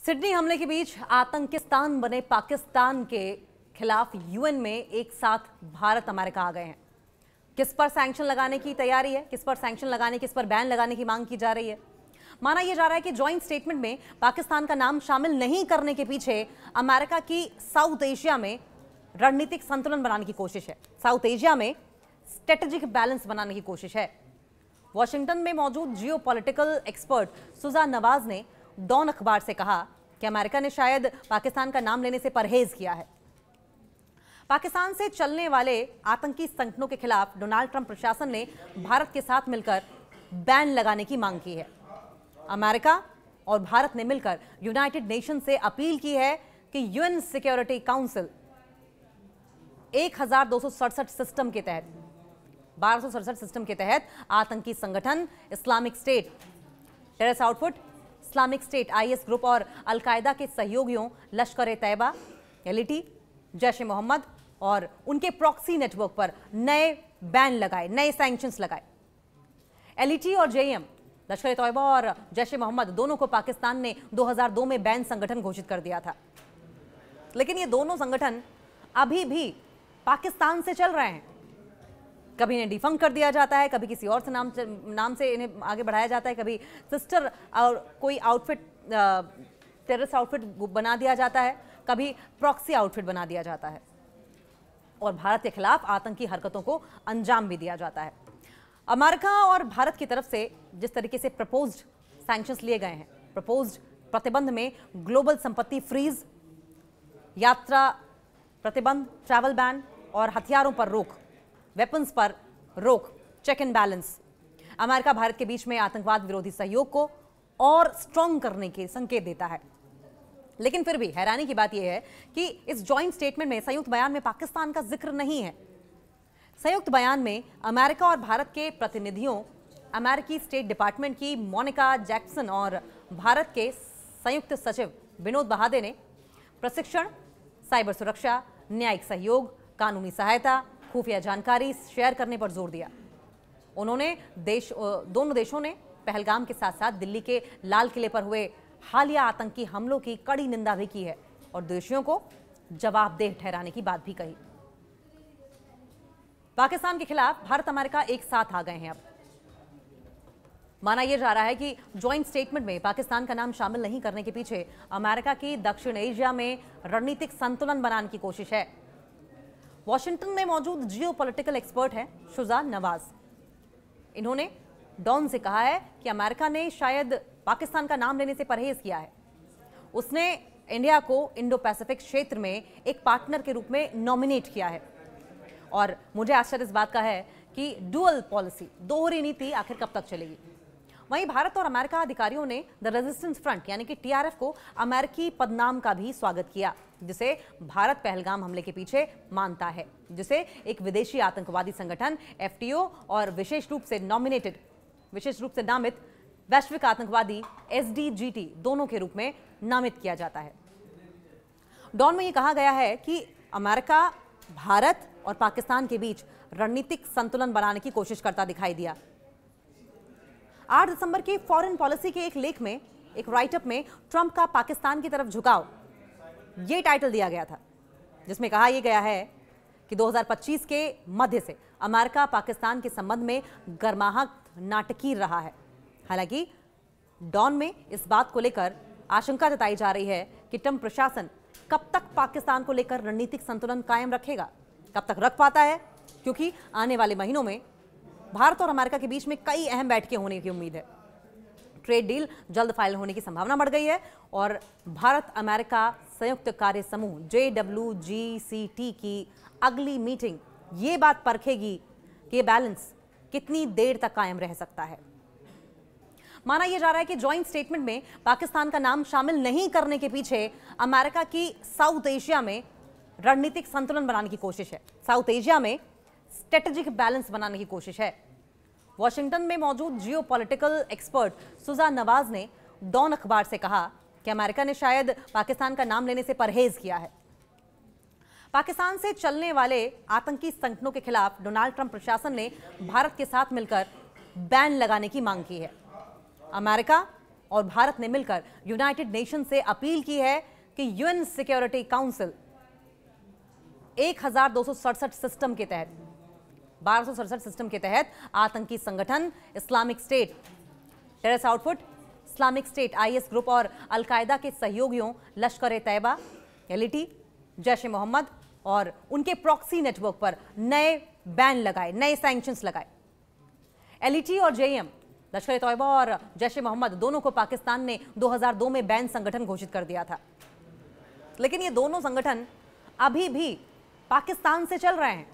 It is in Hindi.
सिडनी हमले के बीच आतंकिस्तान बने पाकिस्तान के खिलाफ यूएन में एक साथ भारत अमेरिका आ गए हैं। किस पर सैंक्शन लगाने की तैयारी है, किस पर सैंक्शन लगाने, किस पर बैन लगाने की मांग की जा रही है। माना यह जा रहा है कि जॉइंट स्टेटमेंट में पाकिस्तान का नाम शामिल नहीं करने के पीछे अमेरिका की साउथ एशिया में रणनीतिक संतुलन बनाने की कोशिश है, साउथ एशिया में स्ट्रेटेजिक बैलेंस बनाने की कोशिश है। वॉशिंगटन में मौजूद जियोपॉलिटिकल एक्सपर्ट सुजा नवाज ने डॉन अखबार से कहा कि अमेरिका ने शायद पाकिस्तान का नाम लेने से परहेज किया है। पाकिस्तान से चलने वाले आतंकी संगठनों के खिलाफ डोनाल्ड ट्रंप प्रशासन ने भारत के साथ मिलकर बैन लगाने की मांग की है। अमेरिका और भारत ने मिलकर यूनाइटेड नेशन से अपील की है कि यूएन सिक्योरिटी काउंसिल 1267 सिस्टम के तहत 1267 सिस्टम के तहत आतंकी संगठन Islamic State, terrorist outfit, Islamic State, IS group और अल-कायदा के सहयोगियों लश्कर-ए-तैयबा, एलईटी, जैश-ए-मोहम्मद और उनके प्रॉक्सी नेटवर्क पर नए बैन लगाए, नए सैंक्शंस लगाए। एलईटी और जेएम, लश्कर-ए-तैयबा और जैश-ए-मोहम्मद दोनों को पाकिस्तान ने 2002 में बैन संगठन घोषित कर दिया था, लेकिन ये दोनों संगठन अभी भी पाकिस्तान से चल रहे हैं। कभी इन्हें डिफंक कर दिया जाता है, कभी किसी और से नाम से इन्हें आगे बढ़ाया जाता है, कभी सिस्टर और कोई आउटफिट, टेररिस्ट आउटफिट बना दिया जाता है, कभी प्रॉक्सी आउटफिट बना दिया जाता है और भारत के खिलाफ आतंकी हरकतों को अंजाम भी दिया जाता है। अमेरिका और भारत की तरफ से जिस तरीके से प्रपोज्ड सैंक्शंस लिए गए हैं, प्रपोज्ड प्रतिबंध में ग्लोबल संपत्ति फ्रीज, यात्रा प्रतिबंध, ट्रैवल बैन और हथियारों पर रोक, वेपन्स पर रोक, check and balance, America Bharat के बीच में आतंकवाद विरोधी सहयोग को और स्ट्रॉन्ग करने के संकेत देता है। लेकिन फिर भी हैरानी की बात यह है कि इस जॉइंट स्टेटमेंट में, संयुक्त बयान में पाकिस्तान का जिक्र नहीं है। संयुक्त बयान में अमेरिका और भारत के प्रतिनिधियों, अमेरिकी स्टेट डिपार्टमेंट की मोनिका जैक्सन और भारत के संयुक्त सचिव विनोद बहादे ने प्रशिक्षण, साइबर सुरक्षा, न्यायिक सहयोग, कानूनी सहायता, खुफिया जानकारी शेयर करने पर जोर दिया। उन्होंने दोनों देशों ने पहलगाम के साथ साथ दिल्ली के लाल किले पर हुए हालिया आतंकी हमलों की कड़ी निंदा भी की है और दोषियों को जवाबदेह ठहराने की बात भी कही। पाकिस्तान के खिलाफ भारत अमेरिका एक साथ आ गए हैं। अब माना यह जा रहा है कि जॉइंट स्टेटमेंट में पाकिस्तान का नाम शामिल नहीं करने के पीछे अमेरिका की दक्षिण एशिया में रणनीतिक संतुलन बनाने की कोशिश है। वॉशिंगटन में मौजूद जियोपॉलिटिकल एक्सपर्ट है सुजा नवाज। इन्होंने डॉन से कहा है कि अमेरिका ने शायद पाकिस्तान का नाम लेने से परहेज किया है। उसने इंडिया को इंडो पैसिफिक क्षेत्र में एक पार्टनर के रूप में नॉमिनेट किया है और मुझे आश्चर्य इस बात का है कि डुअल पॉलिसी, दोहरी नीति आखिर कब तक चलेगी। वहीं भारत और अमेरिका अधिकारियों ने द रेजिस्टेंस फ्रंट यानी कि टीआरएफ को अमेरिकी पदनाम का भी स्वागत किया, जिसे भारत पहलगाम हमले के पीछे मानता है, जिसे एक विदेशी आतंकवादी संगठन एफटीओ और विशेष रूप से नामित वैश्विक आतंकवादी एसडीजीटी दोनों के रूप में नामित किया जाता है। डॉन में यह कहा गया है कि अमेरिका भारत और पाकिस्तान के बीच रणनीतिक संतुलन बनाने की कोशिश करता दिखाई दिया। 8 दिसंबर की फॉरेन पॉलिसी के एक लेख में, एक राइटअप में ट्रंप का पाकिस्तान की तरफ झुकाव, ये टाइटल दिया गया था, जिसमें कहा यह गया है कि 2025 के मध्य से अमेरिका पाकिस्तान के संबंध में गर्माहट नाटकीय रहा है। हालांकि डॉन में इस बात को लेकर आशंका जताई जा रही है कि ट्रंप प्रशासन कब तक पाकिस्तान को लेकर रणनीतिक संतुलन कायम रखेगा, कब तक रख पाता है, क्योंकि आने वाले महीनों में भारत और अमेरिका के बीच में कई अहम बैठकें होने की उम्मीद है। ट्रेड डील जल्द फाइल होने की संभावना बढ़ गई है और भारत अमेरिका संयुक्त कार्य समूह JWGCT की अगली मीटिंग ये बात परखेगी कि ये बैलेंस कितनी देर तक कायम रह सकता है। माना यह जा रहा है कि जॉइंट स्टेटमेंट में पाकिस्तान का नाम शामिल नहीं करने के पीछे अमेरिका की साउथ एशिया में रणनीतिक संतुलन बनाने की कोशिश है, साउथ एशिया में स्ट्रेटेजिक बैलेंस बनाने की कोशिश है। वॉशिंगटन में मौजूद जियोपॉलिटिकल एक्सपर्ट सुजा नवाज ने डॉन अखबार से कहा कि अमेरिका ने शायद पाकिस्तान का नाम लेने से परहेज किया है। पाकिस्तान से चलने वाले आतंकी संगठनों के खिलाफ डोनाल्ड ट्रंप प्रशासन ने भारत के साथ मिलकर बैन लगाने की मांग की है। अमेरिका और भारत ने मिलकर यूनाइटेड नेशन से अपील की है कि यूएन सिक्योरिटी काउंसिल 1267 सिस्टम के तहत 1267 सिस्टम के तहत आतंकी संगठन Islamic State terrorist outfit, Islamic State IS group और अलकायदा के सहयोगियों लश्कर-ए-तैयबा, एलईटी, जैश ए मोहम्मद और उनके प्रॉक्सी नेटवर्क पर नए बैन लगाए, नए सैंक्शंस लगाए। एलईटी और जेएम, लश्कर-ए-तैयबा और जैश ए मोहम्मद दोनों को पाकिस्तान ने 2002 में बैन संगठन घोषित कर दिया था, लेकिन ये दोनों संगठन अभी भी पाकिस्तान से चल रहे हैं।